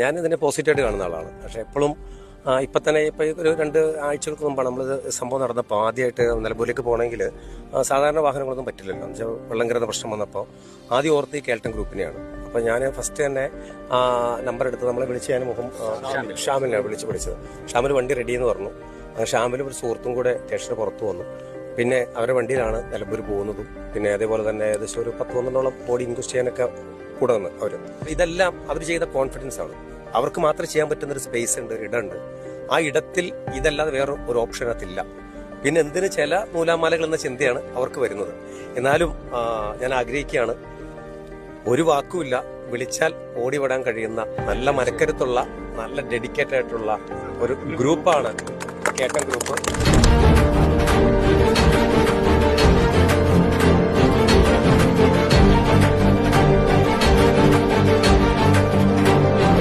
ഞാൻ ഇതിനെ പോസിറ്റീവായിട്ട് കാണുന്ന ആളാണ്. പക്ഷെ എപ്പോഴും ഇപ്പം തന്നെ ഇപ്പം ഒരു 2 ആഴ്ചകൾക്ക് മുമ്പാണ് നമ്മളിത് സംഭവം നടന്നപ്പോൾ ആദ്യമായിട്ട് നിലമ്പൂരിലേക്ക് പോകണമെങ്കിൽ സാധാരണ വാഹനങ്ങളൊന്നും പറ്റില്ലല്ലോ. എന്ന് വെച്ചാൽ വെള്ളം കയറുന്ന പ്രശ്നം വന്നപ്പോൾ ആദ്യം ഓർത്ത് ഈ കേൾട്ടൺ ഗ്രൂപ്പിനെയാണ്. അപ്പോൾ ഞാൻ ഫസ്റ്റ് തന്നെ നമ്പർ എടുത്ത് നമ്മളെ വിളിച്ച് ഞാൻ ഷാമിലിനാണ് വിളിച്ചത്. ഷാമിൽ വണ്ടി റെഡിയെന്ന് പറഞ്ഞു. ഷാമിലും ഒരു സുഹൃത്തും കൂടെ സ്റ്റേഷന് പുറത്തു വന്നു. പിന്നെ അവരുടെ വണ്ടിയിലാണ് നിലമ്പൂർ പോകുന്നതും. പിന്നെ അതേപോലെ തന്നെ ഏകദേശം ഒരു 10-12 ബോഡി ഇൻക്വസ്റ്റ് ചെയ്യാനൊക്കെ കൂടെ വന്ന് അവർ. ഇതെല്ലാം അവർ ചെയ്ത കോൺഫിഡൻസ് ആണ്. അവർക്ക് മാത്രമേ ചെയ്യാൻ പറ്റുന്ന ഒരു സ്പേസ് ഉണ്ട്, ഇടമുണ്ട്. ആ ഇടത്തിൽ ഇതല്ലാതെ വേറെ ഒരു ഓപ്ഷൻ അതില്ല. പിന്നെ എന്തിന് ചില നൂലാമാലകൾ എന്ന ചിന്തയാണ് അവർക്ക് വരുന്നത്. എന്നാലും ഞാൻ ആഗ്രഹിക്കുകയാണ്, ഒരു വാക്കുമില്ല, വിളിച്ചാൽ ഓടിവിടാൻ കഴിയുന്ന നല്ല മനക്കരുത്തുള്ള നല്ല ഡെഡിക്കേറ്റഡ് ആയിട്ടുള്ള ഒരു ഗ്രൂപ്പാണ് കേട്ടൻ ഗ്രൂപ്പ്.